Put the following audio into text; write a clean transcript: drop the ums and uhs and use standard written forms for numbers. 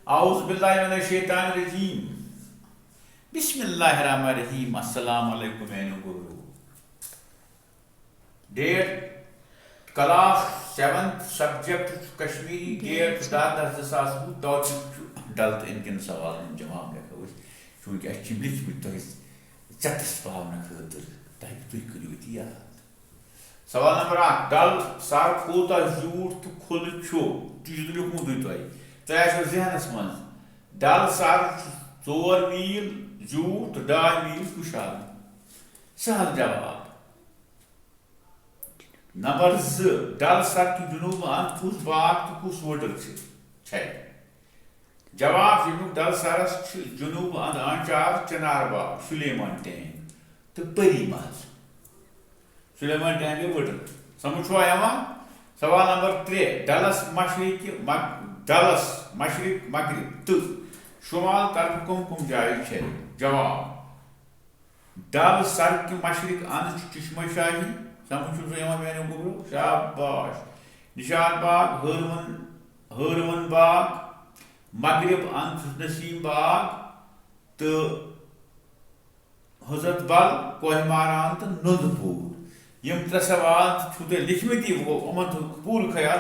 औज़ु बिल्लाहि मिनश शैतानिर रजीम। बिस्मिल्लाहिर्रहमानिर्रहीम। अस्सलाम वालेकुम मेरे गुरु। Date class 7th subject Kashmiri date 10/10/2020 topic Dal तो इनकन सवाल जवाब लिखो चूंकि लिखित तुम चतस पावन खतर तुम करो याद। सवाल नंबर 1 डल सर कूत जूठ तो खुल लिखमुत तुम जहनस मज डल सर 4 मील जूठ तो 2 मील कुशाल। सहल जवाब। नंबर 2 डल सर की जुनूब अंत कुस बाग तो कुस वोटर छे। जवाब डल सरस जुनूब अंद आंचार चनार बाग सुलेमान टैंक तो परी महल। सुलेमान टैंक वोटर समझ सवाल नंबर 3 डलस मशरिक मगरिब तो शुमाल तरफ कुम जाय छे। जवाब डल सर के मशरिक अंद चश्मा शाही समझ मेरे गुरु शाबाश। निशान बाग हरवन बाग मगरिब अंद नसीम बाग तो हजरत बल कोहमारान तो नंदपुर। यम 3 सवाल लिखमती पूरा ख्याल